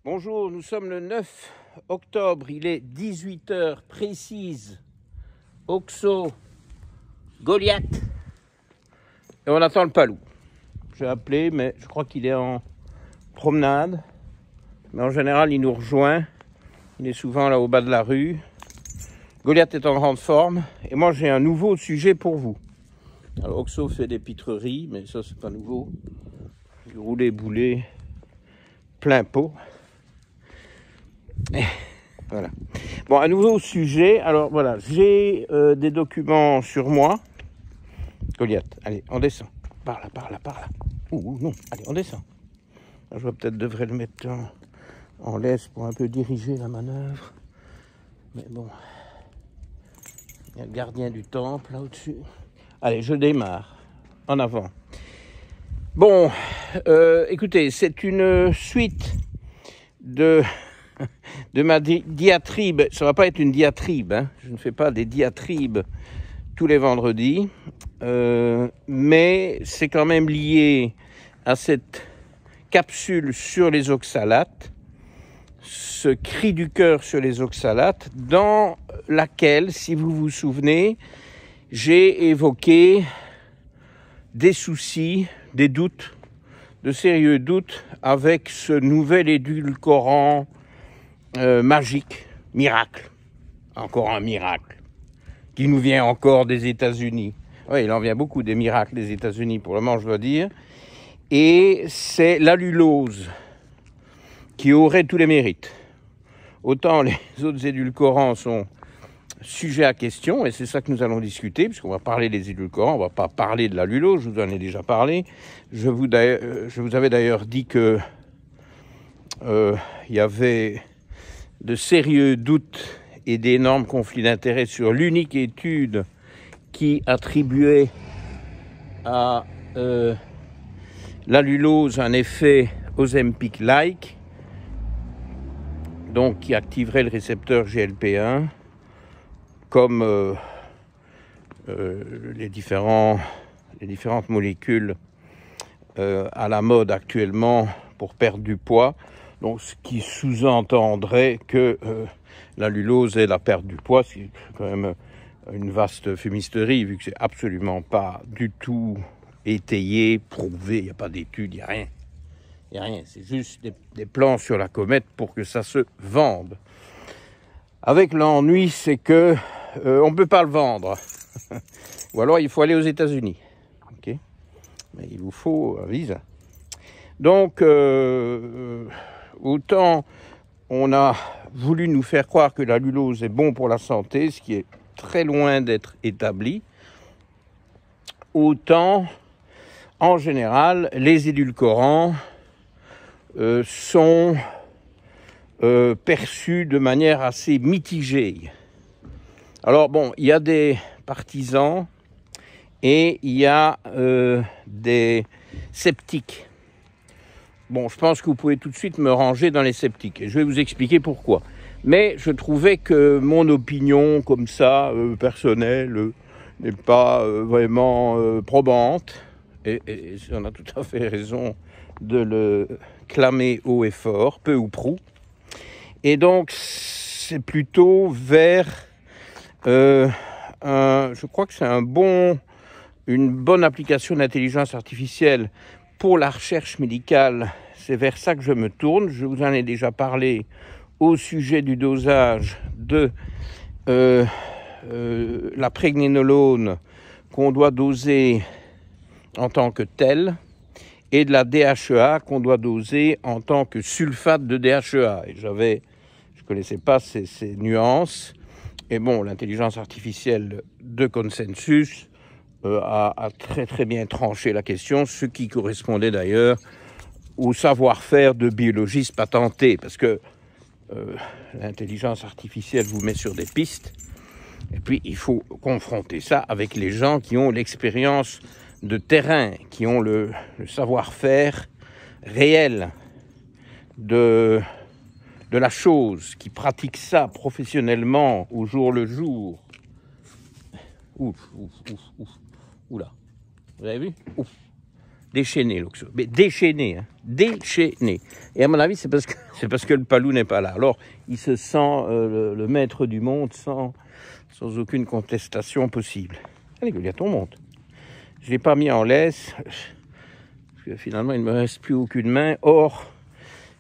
Bonjour, nous sommes le 9 octobre, il est 18 h précise, Oxo, Goliath, et on attend le palou. J'ai appelé, mais je crois qu'il est en promenade, mais en général il nous rejoint, il est souvent là au bas de la rue. Goliath est en grande forme, et moi j'ai un nouveau sujet pour vous. Alors Oxo fait des pitreries, mais ça c'est pas nouveau, du roulé-boulé, plein pot. Voilà. Bon, un nouveau sujet. Alors voilà, j'ai des documents sur moi. Goliath, allez, on descend. Par là. Ouh, non, allez, on descend. Alors, je devrais le mettre en laisse pour un peu diriger la manœuvre. Mais bon, il y a le gardien du temple là au-dessus. Allez, je démarre. En avant. Bon, écoutez, c'est une suite de ma diatribe. Ça ne va pas être une diatribe, hein. Je ne fais pas des diatribes tous les vendredis, mais c'est quand même lié à cette capsule sur les oxalates, ce cri du cœur sur les oxalates, dans laquelle, si vous vous souvenez, j'ai évoqué des soucis, des doutes, de sérieux doutes avec ce nouvel édulcorant magique, miracle, encore un miracle, qui nous vient encore des États-Unis. Oui, il en vient beaucoup des miracles des États-Unis pour le moment, je dois dire. Et c'est l'allulose qui aurait tous les mérites. Autant les autres édulcorants sont sujets à question, et c'est ça que nous allons discuter, puisqu'on va parler des édulcorants, on ne va pas parler de l'allulose, je vous en ai déjà parlé. Je vous avais d'ailleurs dit que il y avait de sérieux doutes et d'énormes conflits d'intérêts sur l'unique étude qui attribuait à l'allulose un effet Ozempic-like, donc qui activerait le récepteur GLP-1, comme les différentes molécules à la mode actuellement pour perdre du poids. Donc, ce qui sous-entendrait que l'allulose est la perte du poids, c'est quand même une vaste fumisterie, vu que c'est absolument pas du tout étayé, prouvé, il n'y a pas d'études, il n'y a rien. Il n'y a rien, c'est juste des plans sur la comète pour que ça se vende. Avec l'ennui, c'est que on ne peut pas le vendre. Ou alors, il faut aller aux États-Unis. Okay, mais il vous faut un visa. Donc, autant on a voulu nous faire croire que l'allulose est bon pour la santé, ce qui est très loin d'être établi, autant, en général, les édulcorants sont perçus de manière assez mitigée. Alors bon, il y a des partisans et il y a des sceptiques. Bon, je pense que vous pouvez tout de suite me ranger dans les sceptiques. Et je vais vous expliquer pourquoi. Mais je trouvais que mon opinion, comme ça, personnelle, n'est pas vraiment probante. Et on a tout à fait raison de le clamer haut et fort, peu ou prou. Et donc, c'est plutôt vers... je crois que c'est une bonne application d'intelligence artificielle pour la recherche médicale. C'est vers ça que je me tourne. Je vous en ai déjà parlé au sujet du dosage de la prégnénolone qu'on doit doser en tant que tel et de la DHEA qu'on doit doser en tant que sulfate de DHEA. Et je ne connaissais pas ces nuances. Et bon, l'intelligence artificielle de consensus a très très bien tranché la question, ce qui correspondait d'ailleurs au savoir-faire de biologistes patentés, parce que l'intelligence artificielle vous met sur des pistes, et puis il faut confronter ça avec les gens qui ont l'expérience de terrain, qui ont le savoir-faire réel de la chose, qui pratiquent ça professionnellement au jour le jour. Ouf. Oula. Vous avez vu? Ouf. Déchaîné, l'oxo. Mais déchaîné, hein. Déchaîné. Et à mon avis, c'est parce que le palou n'est pas là. Alors, il se sent le maître du monde sans aucune contestation possible. Allez, Goliath, on monte. Je ne l'ai pas mis en laisse, parce que finalement, il ne me reste plus aucune main. Or,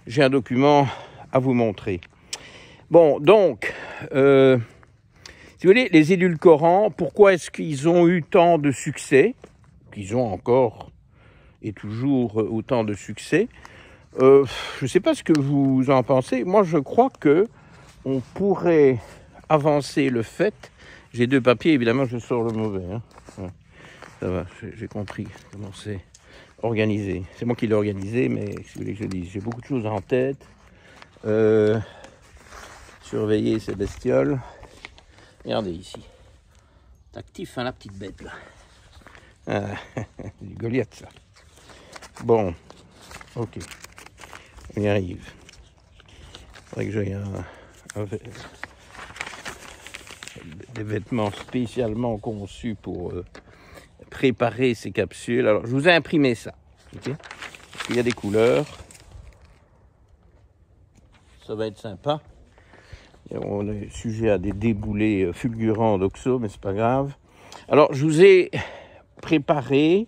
j'ai un document à vous montrer. Bon, donc, si vous voulez, les édulcorants, pourquoi est-ce qu'ils ont eu tant de succès? Qu'ils ont encore et toujours autant de succès. Je ne sais pas ce que vous en pensez. Moi, je crois que on pourrait avancer le fait. J'ai 2 papiers, évidemment, je sors le mauvais. Hein. Ouais, ça va, j'ai compris comment c'est organisé. C'est moi qui l'ai organisé, mais si vous voulez que je dise, j'ai beaucoup de choses en tête. Surveiller ces bestioles. Regardez ici. C'est actif, hein, la petite bête, là. Du Goliath, ça. Bon, ok, on y arrive. Il faudrait que j'aille des vêtements spécialement conçus pour préparer ces capsules. Alors, je vous ai imprimé ça, ok? Parce qu'il y a des couleurs. Ça va être sympa. Et on est sujet à des déboulés fulgurants d'oxo, mais c'est pas grave. Alors, je vous ai préparé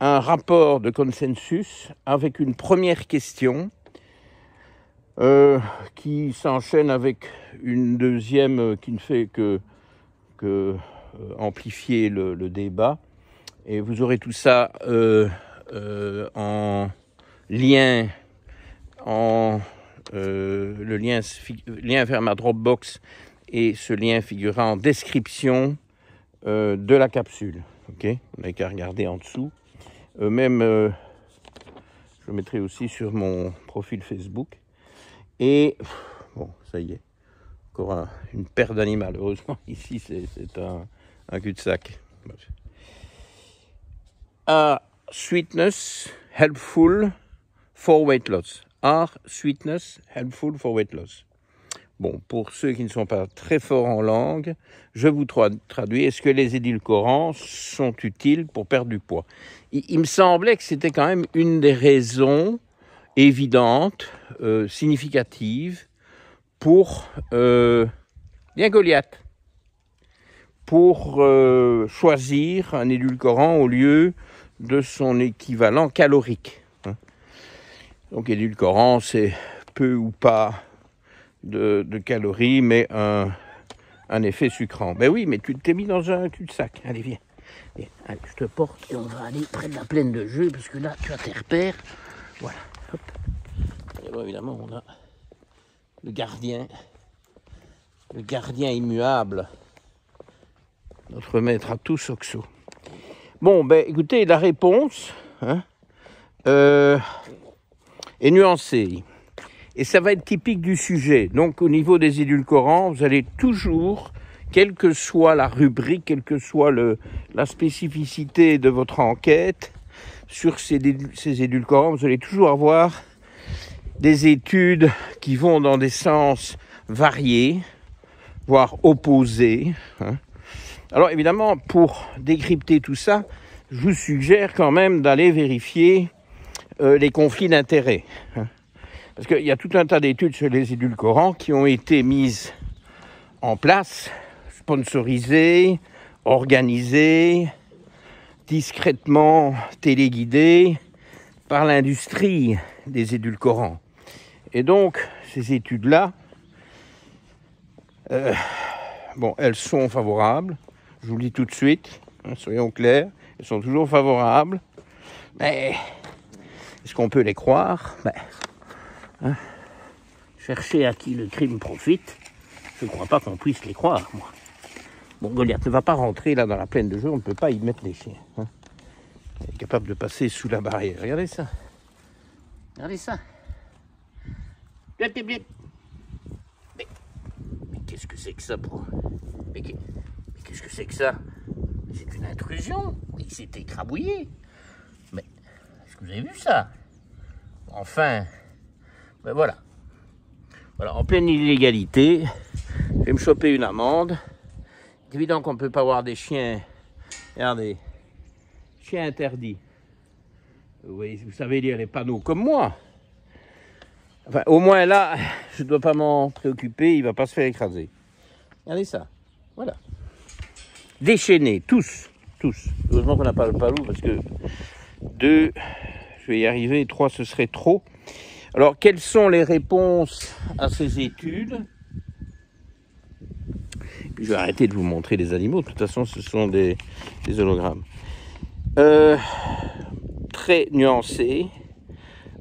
un rapport de consensus avec une première question qui s'enchaîne avec une deuxième qui ne fait que amplifier le débat. Et vous aurez tout ça en lien, le lien vers ma Dropbox et ce lien figurera en description de la capsule. Ok, on n'a qu'à regarder en dessous. Je mettrai aussi sur mon profil Facebook. Et, bon, ça y est, encore une paire d'animaux. Heureusement, ici, c'est un cul-de-sac. Sweetness helpful for weight loss. Are sweetness helpful for weight loss? Bon, pour ceux qui ne sont pas très forts en langue, je vous traduis. Est-ce que les édulcorants sont utiles pour perdre du poids? Il me semblait que c'était quand même une des raisons évidentes, significatives, pour bien Goliath, pour choisir un édulcorant au lieu de son équivalent calorique. Hein. Donc, édulcorant, c'est peu ou pas de calories, mais un effet sucrant. Ben oui, mais tu t'es mis dans un cul-de-sac. Allez, viens. Allez, je te porte et on va aller près de la plaine de jeu, parce que là, tu as tes repères. Voilà. Hop. Et là, évidemment, on a le gardien immuable, notre maître à tous, Oxo. Bon, ben, écoutez, la réponse est nuancée. Et ça va être typique du sujet. Donc, au niveau des édulcorants, vous allez toujours, quelle que soit la rubrique, quelle que soit la spécificité de votre enquête sur ces édulcorants, vous allez toujours avoir des études qui vont dans des sens variés, voire opposés. Hein. Alors, évidemment, pour décrypter tout ça, je vous suggère quand même d'aller vérifier les conflits d'intérêts. Hein. Parce qu'il y a tout un tas d'études sur les édulcorants qui ont été mises en place, sponsorisées, organisées, discrètement téléguidées par l'industrie des édulcorants. Et donc, ces études-là, elles sont favorables, je vous le dis tout de suite, hein, soyons clairs, elles sont toujours favorables, mais est-ce qu'on peut les croire? Chercher à qui le crime profite, je ne crois pas qu'on puisse les croire, moi. Bon, Goliath ne va pas rentrer là dans la plaine de jeu, on ne peut pas y mettre les chiens. Hein. Il est capable de passer sous la barrière. Regardez ça. Regardez ça. Mais qu'est-ce que c'est que ça, bro? Mais qu'est-ce que c'est que ça? C'est une intrusion. Il s'est écrabouillé. Mais est-ce que vous avez vu ça? Enfin, ben voilà. Voilà, en pleine illégalité, je vais me choper une amende. C'est évident qu'on ne peut pas avoir des chiens. Regardez, chiens interdits. Oui, vous savez lire les panneaux comme moi. Enfin, au moins là, je ne dois pas m'en préoccuper, il ne va pas se faire écraser. Regardez ça, voilà. Déchaînés, tous. Heureusement qu'on n'a pas le palou parce que 2, je vais y arriver, 3, ce serait trop. Alors, quelles sont les réponses à ces études? Je vais arrêter de vous montrer les animaux, de toute façon, ce sont des hologrammes. Très nuancé,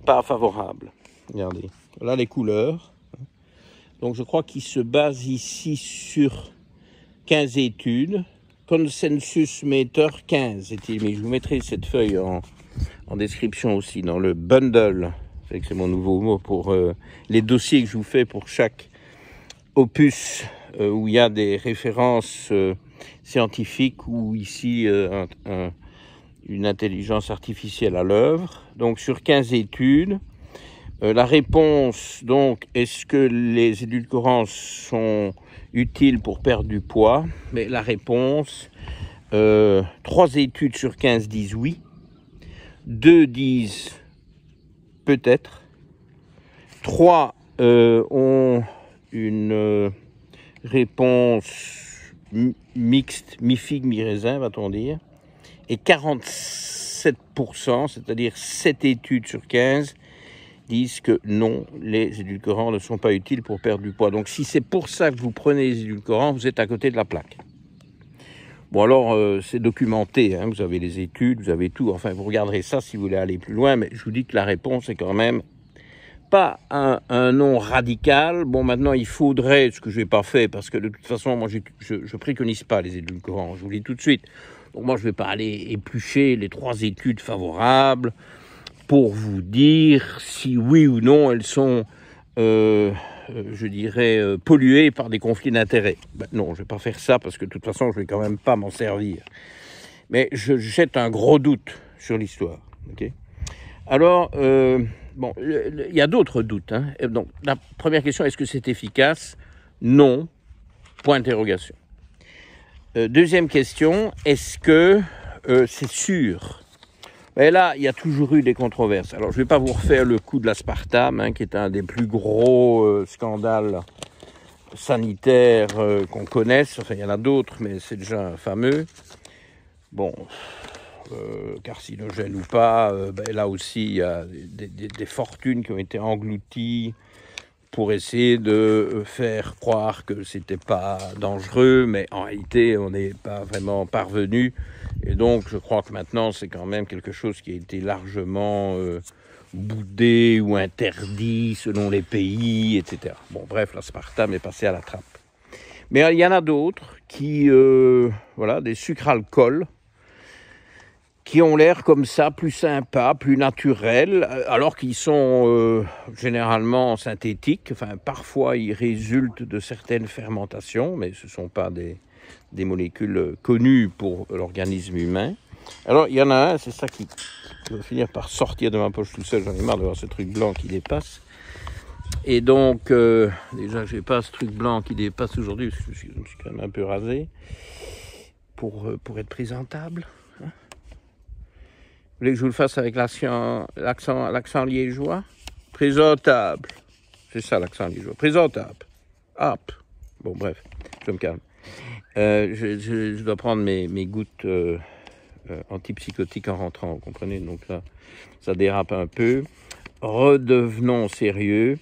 pas favorable. Regardez, voilà les couleurs. Donc je crois qu'il se base ici sur 15 études. Consensus Meter 15, est-il mis. Je vous mettrai cette feuille en description aussi, dans le bundle. C'est mon nouveau mot pour les dossiers que je vous fais pour chaque opus où il y a des références scientifiques ou ici une intelligence artificielle à l'œuvre. Donc sur 15 études, la réponse, donc, est-ce que les édulcorants sont utiles pour perdre du poids? Mais la réponse, 3 études sur 15 disent oui, 2 disent peut-être, 3 ont une réponse mixte, mi-figue, mi-raisin, va-t-on dire, et 47%, c'est-à-dire 7 études sur 15, disent que non, les édulcorants ne sont pas utiles pour perdre du poids. Donc si c'est pour ça que vous prenez les édulcorants, vous êtes à côté de la plaque. Bon alors, c'est documenté, hein, vous avez les études, vous avez tout, enfin vous regarderez ça si vous voulez aller plus loin, mais je vous dis que la réponse est quand même pas un non radical. Bon, maintenant, il faudrait, ce que je n'ai pas fait, parce que de toute façon, moi, je préconise pas les édulcorants, je vous le dis tout de suite. Donc moi, je ne vais pas aller éplucher les 3 études favorables pour vous dire si oui ou non elles sont, je dirais, polluées par des conflits d'intérêts. Ben, non, je ne vais pas faire ça, parce que de toute façon, je ne vais quand même pas m'en servir. Mais je jette un gros doute sur l'histoire. Okay. Alors, bon, il y a d'autres doutes. Hein. Donc, la première question, est-ce que c'est efficace? Non. Point d'interrogation. Deuxième question, est-ce que c'est sûr? Et là, il y a toujours eu des controverses. Alors, je ne vais pas vous refaire le coup de l'aspartame, hein, qui est un des plus gros scandales sanitaires qu'on connaisse. Enfin, il y en a d'autres, mais c'est déjà fameux. Bon, carcinogène ou pas, là aussi, il y a des fortunes qui ont été englouties pour essayer de faire croire que c'était pas dangereux, mais en réalité, on n'est pas vraiment parvenu. Et donc, je crois que maintenant, c'est quand même quelque chose qui a été largement boudé ou interdit selon les pays, etc. Bon, bref, l'aspartame est passé à la trappe. Mais il y en a d'autres qui, voilà, des sucres-alcools, qui ont l'air comme ça, plus sympas, plus naturels, alors qu'ils sont généralement synthétiques. Enfin, parfois, ils résultent de certaines fermentations, mais ce ne sont pas des molécules connues pour l'organisme humain. Alors, il y en a un, c'est ça qui va finir par sortir de ma poche tout seul. J'en ai marre de voir ce truc blanc qui dépasse. Et donc, déjà, je n'ai pas ce truc blanc qui dépasse aujourd'hui, parce que je me suis quand même un peu rasé, pour être présentable. Vous voulez que je vous le fasse avec l'accent liégeois? Présentable. C'est ça l'accent liégeois. Présentable. Hop. Bon, bref, je me calme. Je dois prendre mes gouttes antipsychotiques en rentrant, vous comprenez? Donc là, ça dérape un peu. Redevenons sérieux.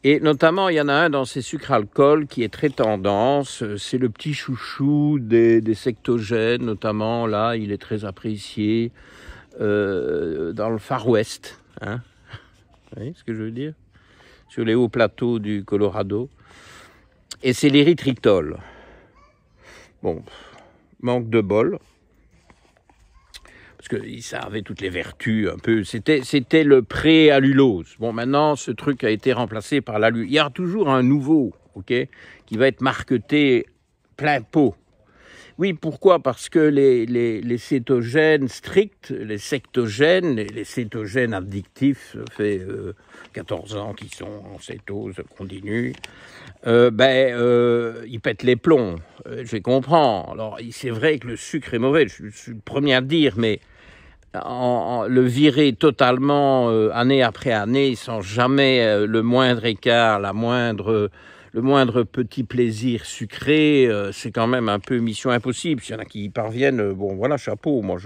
Et notamment, il y en a un dans ces sucres-alcools qui est très tendance. C'est le petit chouchou des sectogènes, notamment. Là, il est très apprécié. Dans le Far West, hein. Vous voyez ce que je veux dire? Sur les hauts plateaux du Colorado. Et c'est l'érythritol. Bon, manque de bol. Parce que ça avait toutes les vertus un peu. C'était le pré-allulose. Bon, maintenant, ce truc a été remplacé par l'allulose. Il y a toujours un nouveau, ok, qui va être marketé plein pot. Oui, pourquoi? Parce que les cétogènes stricts, les sectogènes, les cétogènes addictifs, ça fait 14 ans qu'ils sont en cétose continue, ils pètent les plombs. Je les comprends. Alors, c'est vrai que le sucre est mauvais, je suis le premier à le dire, mais le virer totalement année après année sans jamais le moindre écart, le moindre petit plaisir sucré, c'est quand même un peu mission impossible. S'il y en a qui y parviennent, bon voilà, chapeau, moi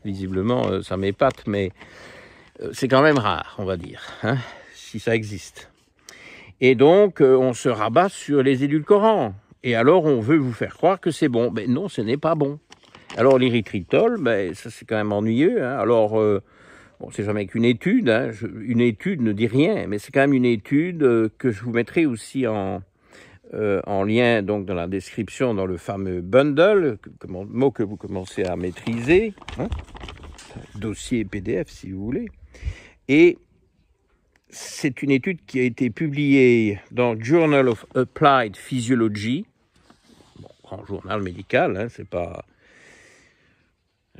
visiblement ça m'épate, mais c'est quand même rare, on va dire, hein, si ça existe. Et donc on se rabat sur les édulcorants, et alors on veut vous faire croire que c'est bon. Ben non, ce n'est pas bon. Alors l'érythritol, ben, ça c'est quand même ennuyeux, hein. Alors, bon, c'est jamais qu'une étude, hein. Une étude ne dit rien, mais c'est quand même une étude que je vous mettrai aussi en lien donc dans la description, dans le fameux bundle, mot que vous commencez à maîtriser, hein, dossier PDF si vous voulez. Et c'est une étude qui a été publiée dans Journal of Applied Physiology, bon, grand journal médical, hein,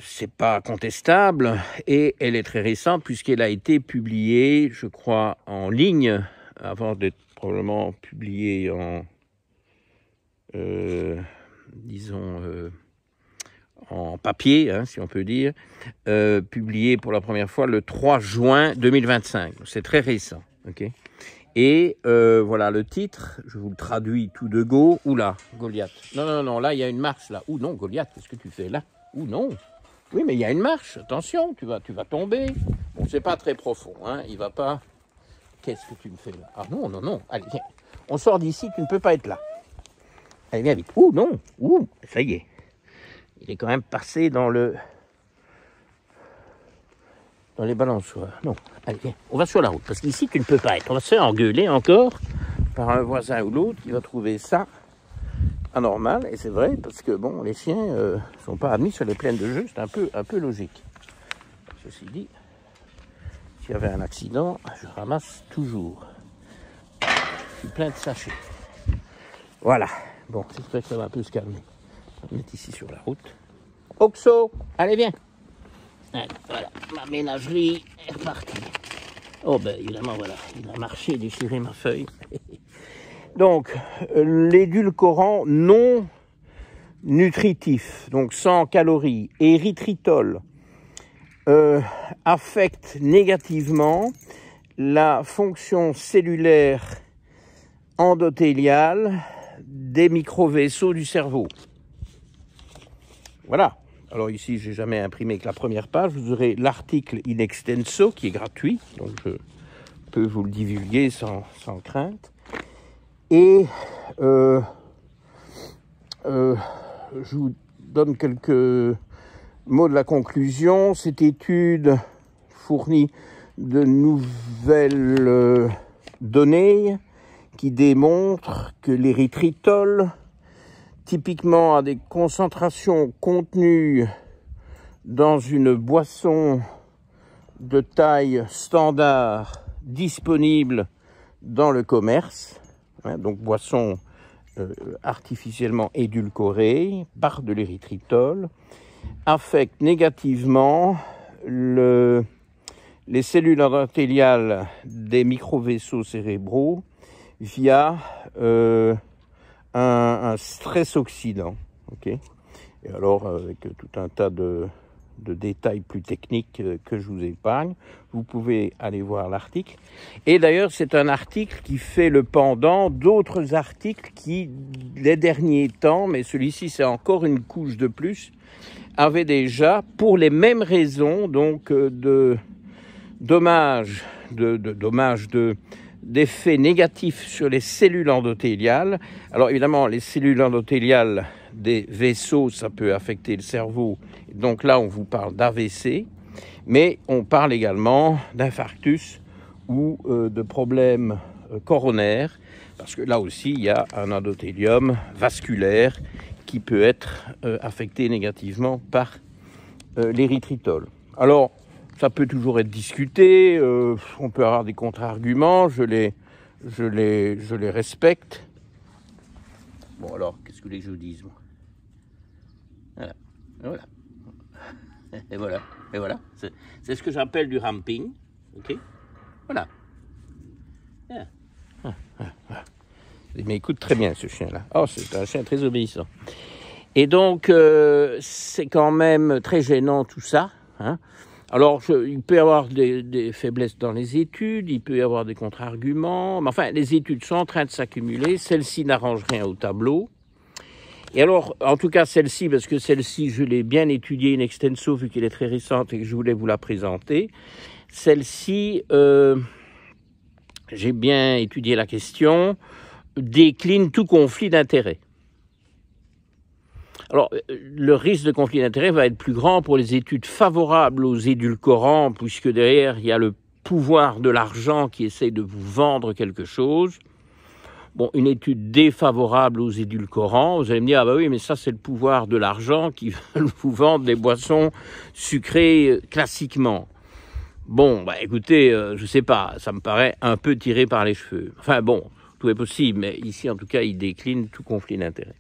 c'est pas contestable, et elle est très récente puisqu'elle a été publiée, je crois, en ligne, avant d'être probablement publiée en, en papier, hein, si on peut dire, publiée pour la première fois le 3 juin 2025. C'est très récent, ok. Et voilà le titre, je vous le traduis tout de go. Oula, Goliath. Non, là il y a une marche là. Ouh non, Goliath, qu'est-ce que tu fais là? Ouh non. Oui, mais il y a une marche, attention, tu vas tomber. Bon, c'est pas très profond, hein, il va pas... Qu'est-ce que tu me fais là? Ah non, allez, viens. On sort d'ici, tu ne peux pas être là. Allez, viens vite. Ouh, non, ouh, ça y est. Il est quand même passé dans les balançoires. Non, allez, viens, on va sur la route, parce qu'ici, tu ne peux pas être. On va se faire engueuler encore par un voisin ou l'autre qui va trouver ça anormal, et c'est vrai, parce que bon, les chiens ne sont pas admis sur les plaines de jeu, c'est un peu logique. Ceci dit, s'il y avait un accident, je ramasse toujours. Je suis plein de sachets. Voilà, bon, j'espère que ça va un peu se calmer. On va mettre ici sur la route. Oxo, allez viens. Allez, voilà, ma ménagerie est repartie. Oh ben évidemment, voilà, il a marché, déchiré ma feuille. Donc, l'édulcorant non nutritif, donc sans calories, érythritol, affecte négativement la fonction cellulaire endothéliale des microvaisseaux du cerveau. Voilà. Alors ici, j'ai jamais imprimé que la première page. Vous aurez l'article in extenso qui est gratuit, donc je peux vous le divulguer sans crainte. Et je vous donne quelques mots de la conclusion. Cette étude fournit de nouvelles données qui démontrent que l'érythritol, typiquement à des concentrations contenues dans une boisson de taille standard disponible dans le commerce, donc boisson artificiellement édulcorée par de l'érythritol, affecte négativement les cellules endothéliales des microvaisseaux cérébraux via un stress oxydant. Okay. Et alors, avec tout un tas de détails plus techniques que je vous épargne, vous pouvez aller voir l'article. Et d'ailleurs, c'est un article qui fait le pendant d'autres articles qui, les derniers temps, mais celui-ci c'est encore une couche de plus, avaient déjà, pour les mêmes raisons, donc d'effets négatifs sur les cellules endothéliales. Alors évidemment, les cellules endothéliales des vaisseaux, ça peut affecter le cerveau. Donc là, on vous parle d'AVC, mais on parle également d'infarctus ou de problèmes coronaires, parce que là aussi, il y a un endothélium vasculaire qui peut être affecté négativement par l'érythritol. Alors, ça peut toujours être discuté, on peut avoir des contre-arguments, je les respecte. Bon alors, qu'est-ce que les gens disent, moi? Voilà. Et voilà. C'est ce que j'appelle du ramping, ok? Voilà. Mais écoute très bien ce chien-là. Oh, c'est un chien très obéissant. Et donc, c'est quand même très gênant tout ça. Hein. Alors, il peut y avoir des faiblesses dans les études, il peut y avoir des contre-arguments, mais enfin, les études sont en train de s'accumuler, celle-ci n'arrange rien au tableau. Et alors, en tout cas, celle-ci, parce que celle-ci, je l'ai bien étudiée in extenso, vu qu'elle est très récente et que je voulais vous la présenter. Celle-ci, j'ai bien étudié la question, décline tout conflit d'intérêts. Alors, le risque de conflit d'intérêts va être plus grand pour les études favorables aux édulcorants, puisque derrière, il y a le pouvoir de l'argent qui essaye de vous vendre quelque chose. Bon, une étude défavorable aux édulcorants, vous allez me dire, ah bah oui, mais ça, c'est le pouvoir de l'argent qui veut vous vendre des boissons sucrées classiquement. Bon, bah écoutez, je sais pas, ça me paraît un peu tiré par les cheveux. Enfin bon, tout est possible, mais ici, en tout cas, il décline tout conflit d'intérêts.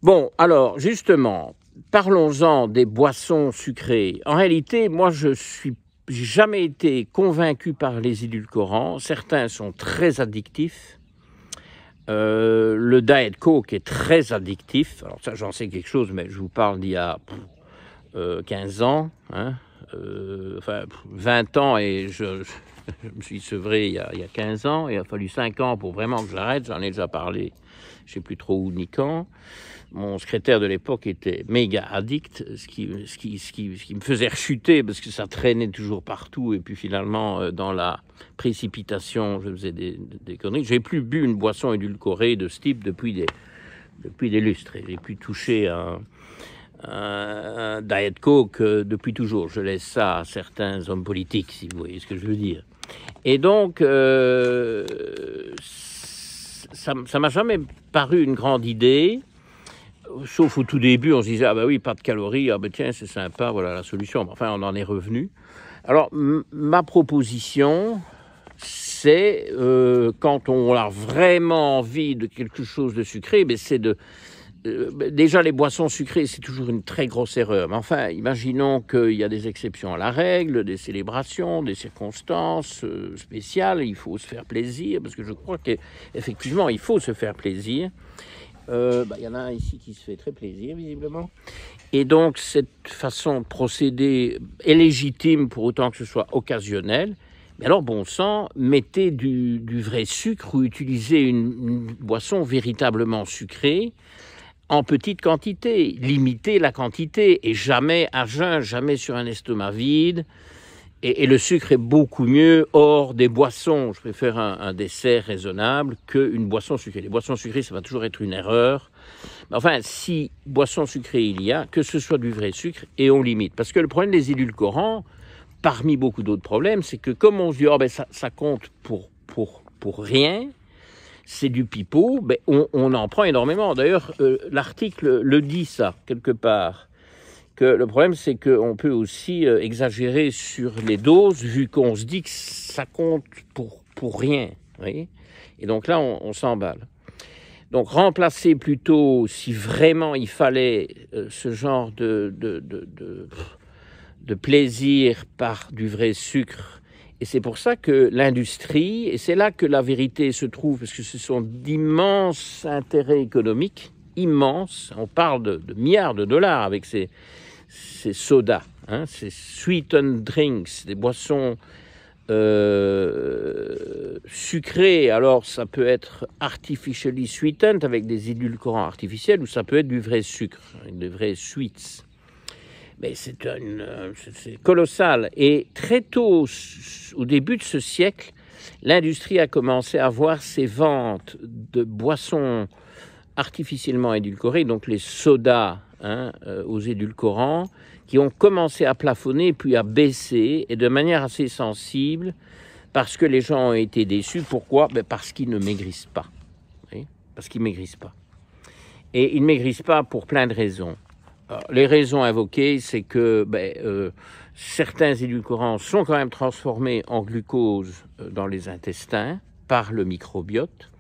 Bon, alors, justement, parlons-en des boissons sucrées. En réalité, moi, j'ai jamais été convaincu par les édulcorants. Certains sont très addictifs. Le Diet Coke est très addictif. Alors ça, j'en sais quelque chose, mais je vous parle d'il y a 15 ans, hein, enfin 20 ans, et je me suis sevré il y a 15 ans. Il a fallu 5 ans pour vraiment que j'arrête. J'en ai déjà parlé, je ne sais plus trop où ni quand. Mon secrétaire de l'époque était méga addict, ce qui me faisait rechuter parce que ça traînait toujours partout. Et puis finalement, dans la précipitation, je faisais des conneries. J'ai plus bu une boisson édulcorée de ce type depuis des lustres. J'ai plus touché un Diet Coke depuis toujours. Je laisse ça à certains hommes politiques, si vous voyez ce que je veux dire. Et donc, ça m'a jamais paru une grande idée. Sauf au tout début, on se disait, ah ben oui, pas de calories, ah ben tiens, c'est sympa, voilà la solution. Enfin, on en est revenu. Alors, ma proposition, c'est, quand on a vraiment envie de quelque chose de sucré, ben c'est déjà, les boissons sucrées, c'est toujours une très grosse erreur. Mais enfin, imaginons qu'il y a des exceptions à la règle, des célébrations, des circonstances spéciales, il faut se faire plaisir, parce que je crois qu'effectivement, il faut se faire plaisir. Y en a un ici qui se fait très plaisir, visiblement. Et donc, cette façon de procéder est légitime pour autant que ce soit occasionnel. Mais alors, bon sang, mettez du vrai sucre ou utilisez une boisson véritablement sucrée en petite quantité. Limitez la quantité et jamais à jeun, jamais sur un estomac vide. Et le sucre est beaucoup mieux hors des boissons. Je préfère un dessert raisonnable qu'une boisson sucrée. Les boissons sucrées, ça va toujours être une erreur. Mais enfin, si boisson sucrée il y a, que ce soit du vrai sucre, et on limite. Parce que le problème des édulcorants, parmi beaucoup d'autres problèmes, c'est que comme on se dit, oh ben ça compte pour rien, c'est du pipeau, ben on en prend énormément. D'ailleurs, l'article le dit ça, quelque part. Que le problème, c'est qu'on peut aussi exagérer sur les doses, vu qu'on se dit que ça compte pour rien. Vous voyez ? Et donc là, on s'emballe. Donc remplacer plutôt, si vraiment il fallait ce genre de plaisir par du vrai sucre. Et c'est pour ça que l'industrie, et c'est là que la vérité se trouve, parce que ce sont d'immenses intérêts économiques, immenses. On parle de milliards de dollars avec ces sodas, hein, ces sweetened drinks, des boissons sucrées. Alors ça peut être artificially sweetened avec des édulcorants artificiels, ou ça peut être du vrai sucre, des vrais sweets. Mais c'est colossal. Et très tôt, au début de ce siècle, l'industrie a commencé à voir ses ventes de boissons artificiellement édulcorées, donc les sodas, aux édulcorants, qui ont commencé à plafonner puis à baisser, et de manière assez sensible, parce que les gens ont été déçus. Pourquoi ? Parce qu'ils ne maigrissent pas. Oui, parce qu'ils ne maigrissent pas. Et ils ne maigrissent pas pour plein de raisons. Alors, les raisons invoquées, c'est que certains édulcorants sont quand même transformés en glucose dans les intestins par le microbiote.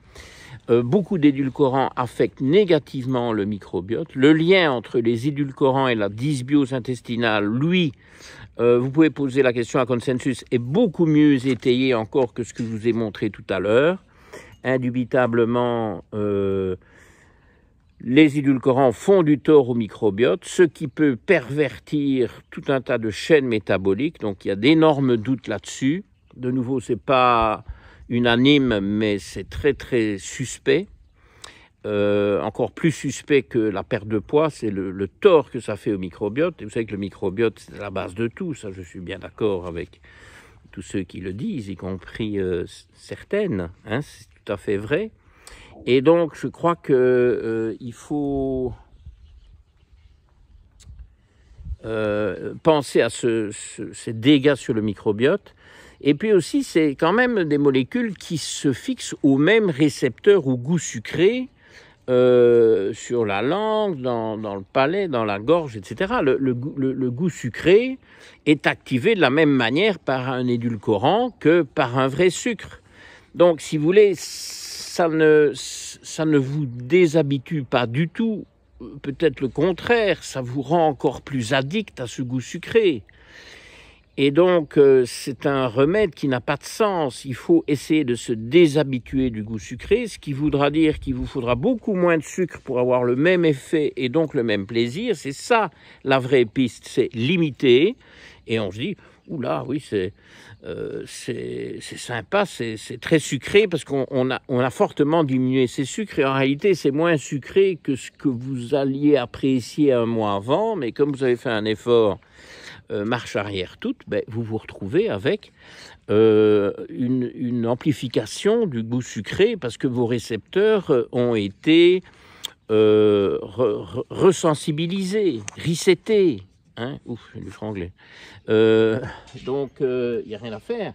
Beaucoup d'édulcorants affectent négativement le microbiote. Le lien entre les édulcorants et la dysbiose intestinale, lui, vous pouvez poser la question à consensus, est beaucoup mieux étayé encore que ce que je vous ai montré tout à l'heure. Indubitablement, Les édulcorants font du tort au microbiote, ce qui peut pervertir tout un tas de chaînes métaboliques. Donc il y a d'énormes doutes là-dessus. De nouveau, c'est pas unanime, mais c'est très très suspect. Encore plus suspect que la perte de poids, c'est le tort que ça fait au microbiote. Et vous savez que le microbiote, c'est la base de tout. Ça, je suis bien d'accord avec tous ceux qui le disent, y compris certaines. Hein, c'est tout à fait vrai. Et donc, je crois que il faut penser à ces dégâts sur le microbiote. Et puis aussi, c'est quand même des molécules qui se fixent au même récepteur au goût sucré sur la langue, dans le palais, dans la gorge, etc. Le goût sucré est activé de la même manière par un édulcorant que par un vrai sucre. Donc, si vous voulez, ça ne vous déshabitue pas du tout. Peut-être le contraire, ça vous rend encore plus addict à ce goût sucré. Et donc, c'est un remède qui n'a pas de sens. Il faut essayer de se déshabituer du goût sucré, ce qui voudra dire qu'il vous faudra beaucoup moins de sucre pour avoir le même effet et donc le même plaisir. C'est ça la vraie piste, c'est limiter. Et on se dit, oula, oui, c'est sympa, c'est très sucré parce qu'on a fortement diminué ces sucres et en réalité c'est moins sucré que ce que vous alliez apprécier un mois avant, mais comme vous avez fait un effort marche arrière toute, ben, vous vous retrouvez avec une amplification du goût sucré parce que vos récepteurs ont été resensibilisés, resetés. Hein, ouf, j'ai du franglais. Donc, il n'y a rien à faire.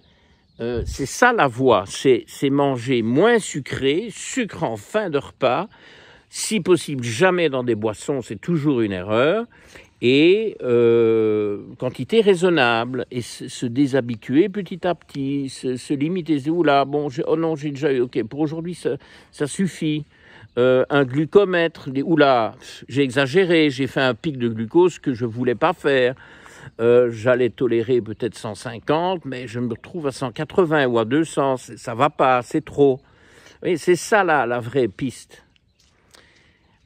C'est ça la voie, c'est manger moins sucré, sucre en fin de repas, si possible jamais dans des boissons, c'est toujours une erreur, et quantité raisonnable, et se déshabituer petit à petit, se limiter, oula, bon, oh non, j'ai déjà eu, ok, pour aujourd'hui, ça suffit. Un glucomètre, oula, j'ai exagéré, j'ai fait un pic de glucose que je ne voulais pas faire. J'allais tolérer peut-être 150, mais je me retrouve à 180 ou à 200, ça va pas, c'est trop. Oui, c'est ça la vraie piste.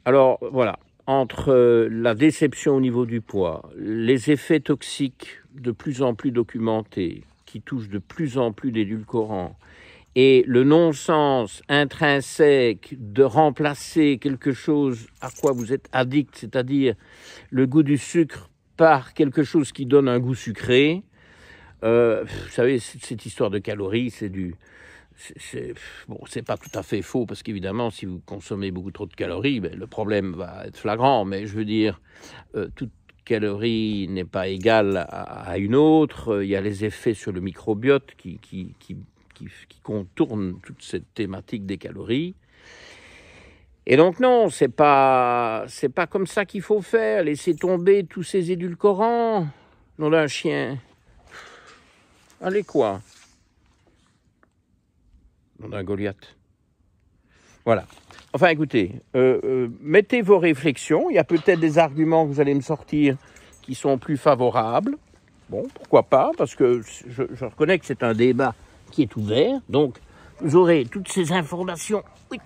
Alors voilà, entre la déception au niveau du poids, les effets toxiques de plus en plus documentés, qui touchent de plus en plus d'édulcorants, et le non-sens intrinsèque de remplacer quelque chose à quoi vous êtes addict, c'est-à-dire le goût du sucre par quelque chose qui donne un goût sucré. Vous savez, cette histoire de calories, c'est pas tout à fait faux, parce qu'évidemment, si vous consommez beaucoup trop de calories, ben, le problème va être flagrant, mais je veux dire, toute calorie n'est pas égale à une autre. Il y a les effets sur le microbiote qui contourne toute cette thématique des calories. Et donc non, c'est pas comme ça qu'il faut faire. Laissez tomber tous ces édulcorants. Nom d'un chien. Allez quoi? Nom d'un Goliath. Voilà. Enfin écoutez, mettez vos réflexions. Il y a peut-être des arguments que vous allez me sortir qui sont plus favorables. Bon, pourquoi pas, parce que je reconnais que c'est un débat qui est ouvert, donc vous aurez toutes ces informations. Oui,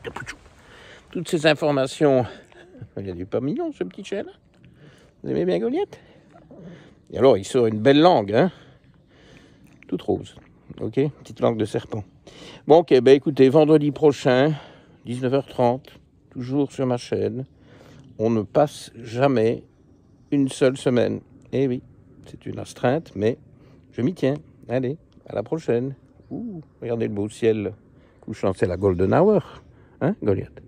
toutes ces informations. Il y a du pas mignon, ce petit chien là. Vous aimez bien Goliath? Et alors, il sort une belle langue, hein, toute rose. Ok, petite langue de serpent. Bon, ok, ben écoutez, vendredi prochain, 19h30, toujours sur ma chaîne. On ne passe jamais une seule semaine. Eh oui, c'est une astreinte, mais je m'y tiens. Allez, à la prochaine. Ouh, regardez le beau ciel couchant, c'est la Golden Hour, hein, Goliath.